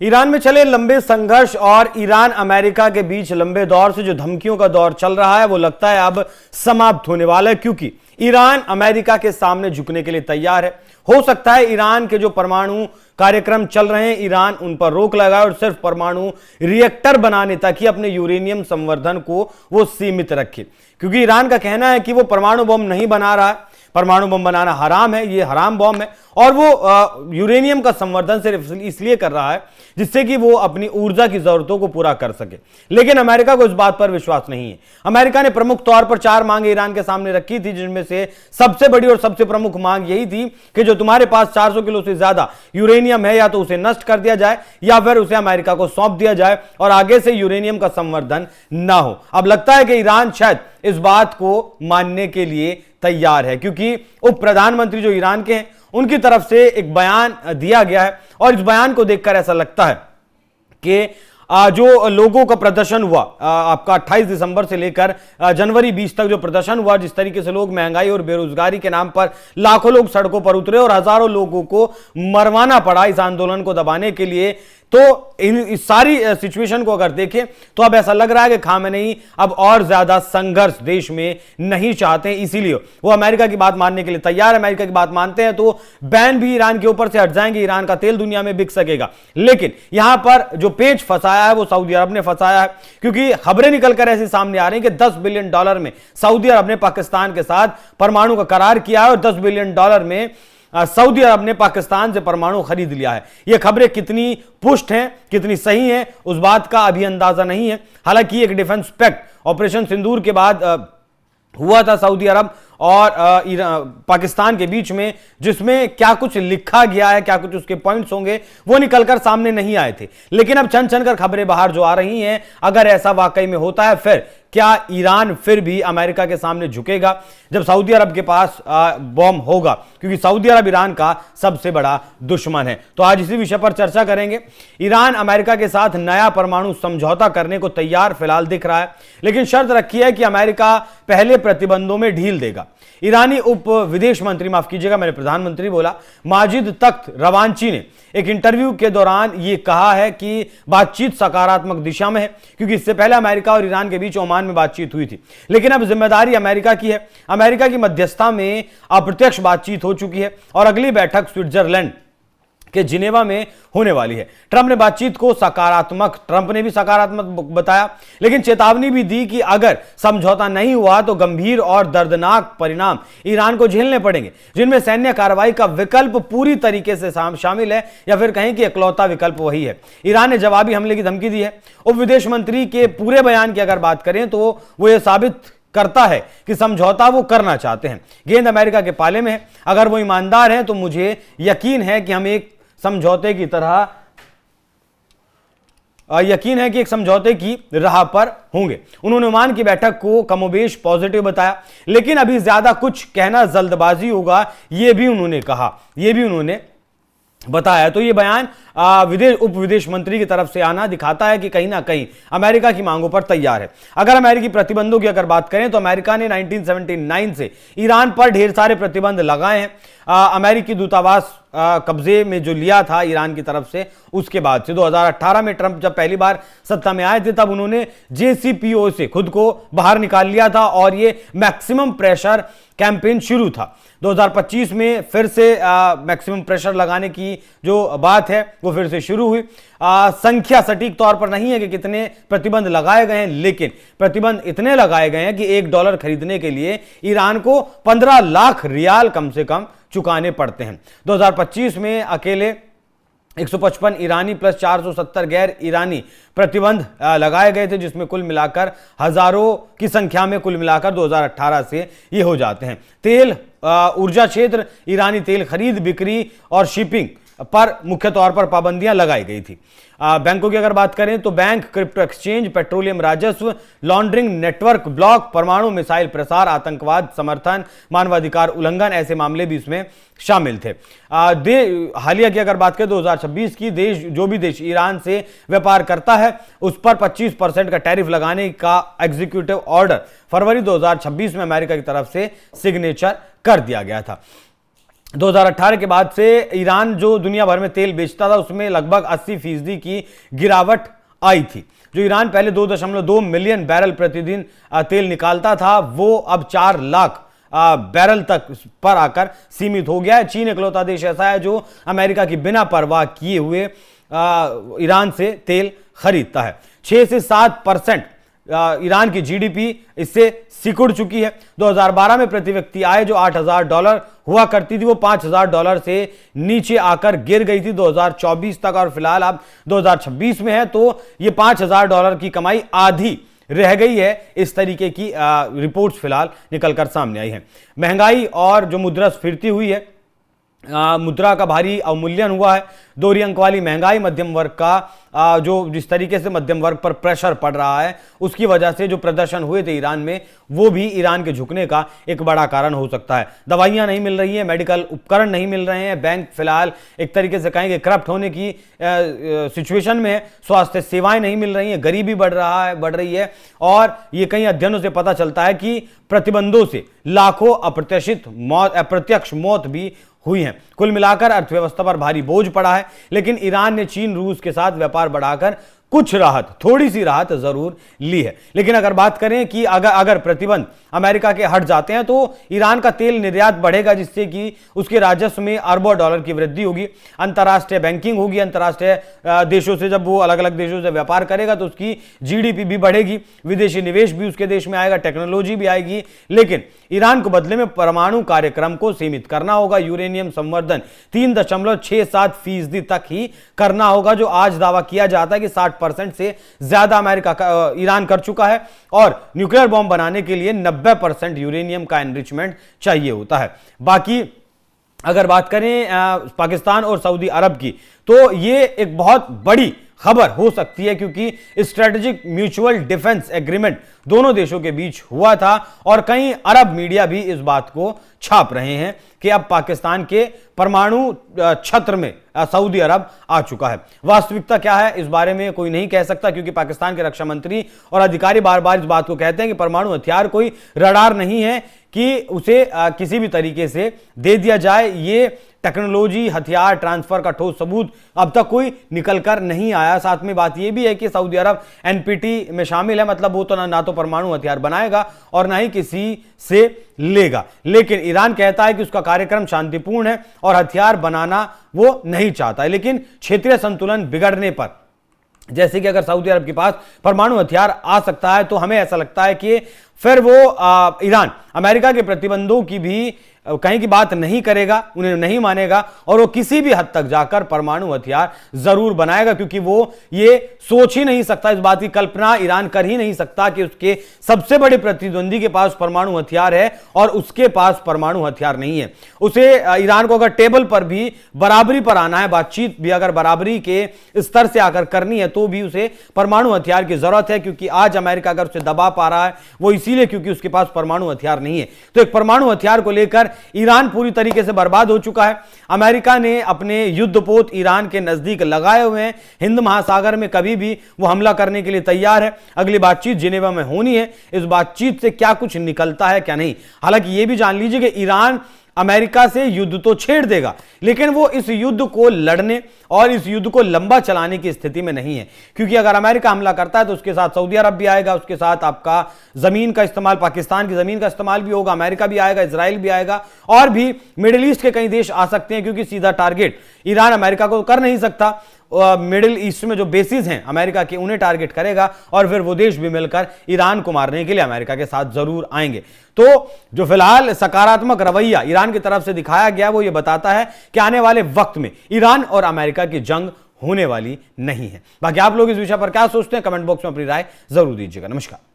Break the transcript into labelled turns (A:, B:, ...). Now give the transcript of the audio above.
A: Iran में चले लंबे संघर्ष और ईरान अमेरिका के बीच लंबे दौर से जो धमकियों का दौर चल रहा है वो लगता है अब समाप्त होने वाला है, क्योंकि ईरान अमेरिका के सामने झुकने के लिए तैयार है। हो सकता है ईरान के जो परमाणु कार्यक्रम चल रहे हैं, ईरान उन पर रोक लगाए और सिर्फ परमाणु रिएक्टर बनाने तक ही अपने यूरेनियम संवर्धन को वो सीमित रखे, क्योंकि ईरान का कहना है कि वो परमाणु बम नहीं बना रहा है, परमाणु बम बनाना हराम है, ये हराम बम है, और वो यूरेनियम का संवर्धन सिर्फ इसलिए कर रहा है जिससे कि वो अपनी ऊर्जा की जरूरतों को पूरा कर सके। लेकिन अमेरिका को इस बात पर विश्वास नहीं है। अमेरिका ने प्रमुख तौर पर 4 मांगे ईरान के सामने रखी थी, जिनमें से सबसे बड़ी और सबसे प्रमुख मांग यही थी कि जो तुम्हारे पास 400 किलो से ज्यादा यूरेनियम है, या तो उसे नष्ट कर दिया जाए या फिर उसे अमेरिका को सौंप दिया जाए और आगे से यूरेनियम का संवर्धन ना हो। अब लगता है कि ईरान शायद इस बात को मानने के लिए तैयार है, क्योंकि उप प्रधानमंत्री जो ईरान के हैं उनकी तरफ से एक बयान दिया गया है और इस बयान को देखकर ऐसा लगता है कि जो लोगों का प्रदर्शन हुआ आपका 28 दिसंबर से लेकर जनवरी 20 तक जो प्रदर्शन हुआ, जिस तरीके से लोग महंगाई और बेरोजगारी के नाम पर लाखों लोग सड़कों पर उतरे और हजारों लोगों को मरवाना पड़ा इस आंदोलन को दबाने के लिए, तो इस सारी सिचुएशन को अगर देखें तो अब ऐसा लग रहा है कि खामेनेई अब और ज्यादा संघर्ष देश में नहीं चाहते, इसीलिए वो अमेरिका की बात मानने के लिए तैयार है। अमेरिका की बात मानते हैं तो बैन भी ईरान के ऊपर से हट जाएंगे, ईरान का तेल दुनिया में बिक सकेगा। लेकिन यहां पर जो पेच फंसाया है वो सऊदी अरब ने फंसाया है, क्योंकि खबरें निकलकर ऐसी सामने आ रही है कि $10 बिलियन में सऊदी अरब ने पाकिस्तान के साथ परमाणु का करार किया है और $10 बिलियन में सऊदी अरब ने पाकिस्तान से परमाणु खरीद लिया है। ये खबरें कितनी पुष्ट हैं, कितनी सही हैं, उस बात का अभी अंदाजा नहीं है। हालांकि एक डिफेंस पैक्ट ऑपरेशन सिंदूर के बाद हुआ था सऊदी अरब और पाकिस्तान के बीच में, जिसमें क्या कुछ लिखा गया है, क्या कुछ उसके पॉइंट्स होंगे, वो निकलकर सामने नहीं आए थे। लेकिन अब छन छन कर खबरें बाहर जो आ रही हैं, अगर ऐसा वाकई में होता है, फिर क्या ईरान फिर भी अमेरिका के सामने झुकेगा जब सऊदी अरब के पास बम होगा, क्योंकि सऊदी अरब ईरान का सबसे बड़ा दुश्मन है। तो आज इसी विषय पर चर्चा करेंगे। ईरान अमेरिका के साथ नया परमाणु समझौता करने को तैयार फिलहाल दिख रहा है, लेकिन शर्त रखी है कि अमेरिका पहले प्रतिबंधों में ढील देगा। ईरानी उप विदेश मंत्री, माफ कीजिएगा मैंने प्रधानमंत्री बोला, माजिद तख्त रवांची ने एक इंटरव्यू के दौरान यह कहा है कि बातचीत सकारात्मक दिशा में है, क्योंकि इससे पहले अमेरिका और ईरान के बीच ओमान में बातचीत हुई थी, लेकिन अब जिम्मेदारी अमेरिका की है। अमेरिका की मध्यस्थता में अप्रत्यक्ष बातचीत हो चुकी है और अगली बैठक स्विट्जरलैंड के जिनेवा में होने वाली है। ट्रंप ने बातचीत को ट्रंप ने भी सकारात्मक बताया, लेकिन चेतावनी भी दी कि अगर समझौता नहीं हुआ तो गंभीर और दर्दनाक परिणाम ईरान को झेलने पड़ेंगे, जिनमें सैन्य कार्रवाई का विकल्प पूरी तरीके से शामिल है, या फिर कहें कि इकलौता विकल्प वही है। ईरान ने जवाबी हमले की धमकी दी है। उप विदेश मंत्री के पूरे बयान की अगर बात करें तो वो ये साबित करता है कि समझौता वो करना चाहते हैं। गेंद अमेरिका के पाले में है। अगर वो ईमानदार हैं तो मुझे यकीन है कि एक समझौते की राह पर होंगे। उन्होंने ओमान की बैठक को कमोबेश पॉजिटिव बताया, लेकिन अभी ज्यादा कुछ कहना जल्दबाजी होगा, यह भी उन्होंने कहा, यह भी उन्होंने बताया। तो यह बयान उप विदेश मंत्री की तरफ से आना दिखाता है कि कहीं ना कहीं अमेरिका की मांगों पर तैयार है। अगर अमेरिकी प्रतिबंधों की अगर बात करें तो अमेरिका ने 1979 से ईरान पर ढेर सारे प्रतिबंध लगाए हैं। अमेरिकी दूतावास कब्जे में जो लिया था ईरान की तरफ से, उसके बाद से 2018 में ट्रंप जब पहली बार सत्ता में आए थे, तब उन्होंने JCPOA से खुद को बाहर निकाल लिया था और ये मैक्सिमम प्रेशर कैंपेन शुरू था। 2025 में फिर से मैक्सिमम प्रेशर लगाने की जो बात है वो फिर से शुरू हुई। संख्या सटीक तौर पर नहीं है कि कितने प्रतिबंध लगाए गए हैं, लेकिन प्रतिबंध इतने लगाए गए हैं कि $1 खरीदने के लिए ईरान को 15 लाख रियाल कम से कम चुकाने पड़ते हैं। 2025 में अकेले 155 ईरानी प्लस 470 गैर ईरानी प्रतिबंध लगाए गए थे, जिसमें कुल मिलाकर हजारों की संख्या में कुल मिलाकर 2018 से ये हो जाते हैं। तेल ऊर्जा क्षेत्र, ईरानी तेल खरीद, बिक्री और शिपिंग पर मुख्य तौर पर पाबंदियां लगाई गई थी। बैंकों की अगर बात करें तो बैंक, क्रिप्टो एक्सचेंज, पेट्रोलियम राजस्व, लॉन्ड्रिंग, नेटवर्क ब्लॉक, परमाणु मिसाइल प्रसार, आतंकवाद समर्थन, मानवाधिकार उल्लंघन, ऐसे मामले भी इसमें शामिल थे। हालिया की अगर बात करें 2026 की, जो भी देश ईरान से व्यापार करता है उस पर 25% का टैरिफ लगाने का एग्जीक्यूटिव ऑर्डर फरवरी 2026 में अमेरिका की तरफ से सिग्नेचर कर दिया गया था। 2018 के बाद से ईरान जो दुनिया भर में तेल बेचता था उसमें लगभग 80% की गिरावट आई थी। जो ईरान पहले 2.2 मिलियन बैरल प्रतिदिन तेल निकालता था वो अब 4 लाख बैरल तक पर आकर सीमित हो गया है। चीन इकलौता देश ऐसा है जो अमेरिका की बिना परवाह किए हुए ईरान से तेल खरीदता है। 6 से 7% ईरान की जीडीपी इससे सिकुड़ चुकी है। 2012 में प्रति व्यक्ति आय जो $8,000 हुआ करती थी वो $5,000 से नीचे आकर गिर गई थी 2024 तक, और फिलहाल अब 2026 में है तो ये $5,000 की कमाई आधी रह गई है। इस तरीके की रिपोर्ट्स फिलहाल निकलकर सामने आई हैं। महंगाई और जो मुद्रास्फीति हुई है, मुद्रा का भारी अवमूल्यन हुआ है। 2 अंक वाली महंगाई, मध्यम वर्ग का जो जिस तरीके से मध्यम वर्ग पर प्रेशर पड़ रहा है उसकी वजह से जो प्रदर्शन हुए थे ईरान में वो भी ईरान के झुकने का एक बड़ा कारण हो सकता है। दवाइयां नहीं मिल रही हैं, मेडिकल उपकरण नहीं मिल रहे हैं, बैंक फिलहाल एक तरीके से कहेंगे करप्ट होने की सिचुएशन में है, स्वास्थ्य सेवाएं नहीं मिल रही हैं, गरीबी बढ़ रही है और ये कई अध्ययनों से पता चलता है कि प्रतिबंधों से लाखों अप्रत्यक्ष मौत भी हुई हैं। कुल मिलाकर अर्थव्यवस्था पर भारी बोझ पड़ा है, लेकिन ईरान ने चीन रूस के साथ व्यापार बढ़ाकर कुछ राहत, थोड़ी सी राहत जरूर ली है। लेकिन अगर बात करें कि अगर प्रतिबंध अमेरिका के हट जाते हैं तो ईरान का तेल निर्यात बढ़ेगा, जिससे कि उसके राजस्व में अरबों डॉलर की वृद्धि होगी, अंतर्राष्ट्रीय बैंकिंग होगी, अंतर्राष्ट्रीय देशों से जब वो अलग अलग देशों से व्यापार करेगा तो उसकी जीडीपी भी बढ़ेगी, विदेशी निवेश भी उसके देश में आएगा, टेक्नोलॉजी भी आएगी। लेकिन ईरान को बदले में परमाणु कार्यक्रम को सीमित करना होगा, यूरेनियम संवर्धन 3.67% तक ही करना होगा, जो आज दावा किया जाता है कि 60% से ज्यादा ईरान कर चुका है, और न्यूक्लियर बॉम्ब बनाने के लिए 90% यूरेनियम का एनरिचमेंट चाहिए होता है। बाकी अगर बात करें पाकिस्तान और सऊदी अरब की, तो ये एक बहुत बड़ी खबर हो सकती है, क्योंकि स्ट्रेटेजिक म्यूचुअल डिफेंस एग्रीमेंट दोनों देशों के बीच हुआ था और कई अरब मीडिया भी इस बात को छाप रहे हैं कि अब पाकिस्तान के परमाणु छत्र में सऊदी अरब आ चुका है। वास्तविकता क्या है इस बारे में कोई नहीं कह सकता, क्योंकि पाकिस्तान के रक्षा मंत्री और अधिकारी बार बार इस बात को कहते हैं कि परमाणु हथियार कोई रडार नहीं है कि उसे किसी भी तरीके से दे दिया जाए। ये टेक्नोलॉजी हथियार ट्रांसफर का ठोस सबूत अब तक कोई निकल कर नहीं आया। साथ में बात यह भी है कि सऊदी अरब एनपीटी में शामिल है, मतलब वो तो ना तो परमाणु हथियार बनाएगा और ना ही किसी से लेगा। लेकिन ईरान कहता है कि उसका कार्यक्रम शांतिपूर्ण है और हथियार बनाना वो नहीं चाहता है। लेकिन क्षेत्रीय संतुलन बिगड़ने पर, जैसे कि अगर सऊदी अरब के पास परमाणु हथियार आ सकता है, तो हमें ऐसा लगता है कि फिर वो ईरान अमेरिका के प्रतिबंधों की भी कहीं की बात नहीं करेगा, उन्हें नहीं मानेगा और वो किसी भी हद तक जाकर परमाणु हथियार जरूर बनाएगा, क्योंकि वो ये सोच ही नहीं सकता, इस बात की कल्पना ईरान कर ही नहीं सकता कि उसके सबसे बड़े प्रतिद्वंदी के पास परमाणु हथियार है और उसके पास परमाणु हथियार नहीं है। उसे ईरान को अगर टेबल पर भी बराबरी पर आना है, बातचीत भी अगर बराबरी के स्तर से आकर करनी है, तो भी उसे परमाणु हथियार की जरूरत है, क्योंकि आज अमेरिका अगर उसे दबा पा रहा है वो इसीलिए क्योंकि उसके पास परमाणु हथियार नहीं है। तो एक परमाणु हथियार को लेकर ईरान पूरी तरीके से बर्बाद हो चुका है। अमेरिका ने अपने युद्धपोत ईरान के नजदीक लगाए हुए हैं, हिंद महासागर में कभी भी वो हमला करने के लिए तैयार है। अगली बातचीत जिनेवा में होनी है, इस बातचीत से क्या कुछ निकलता है क्या नहीं। हालांकि यह भी जान लीजिए कि ईरान अमेरिका से युद्ध तो छेड़ देगा, लेकिन वो इस युद्ध को लड़ने और इस युद्ध को लंबा चलाने की स्थिति में नहीं है, क्योंकि अगर अमेरिका हमला करता है तो उसके साथ सऊदी अरब भी आएगा, उसके साथ आपका जमीन का इस्तेमाल, पाकिस्तान की जमीन का इस्तेमाल भी होगा, अमेरिका भी आएगा, इजराइल भी आएगा और भी मिडिल ईस्ट के कई देश आ सकते हैं, क्योंकि सीधा टारगेट ईरान अमेरिका को कर नहीं सकता। मिडिल ईस्ट में जो बेसिस हैं अमेरिका के, उन्हें टारगेट करेगा और फिर वो देश भी मिलकर ईरान को मारने के लिए अमेरिका के साथ जरूर आएंगे। तो जो फिलहाल सकारात्मक रवैया ईरान की तरफ से दिखाया गया वो ये बताता है कि आने वाले वक्त में ईरान और अमेरिका की जंग होने वाली नहीं है। बाकी आप लोग इस विषय पर क्या सोचते हैं, कमेंट बॉक्स में अपनी राय जरूर दीजिएगा। नमस्कार।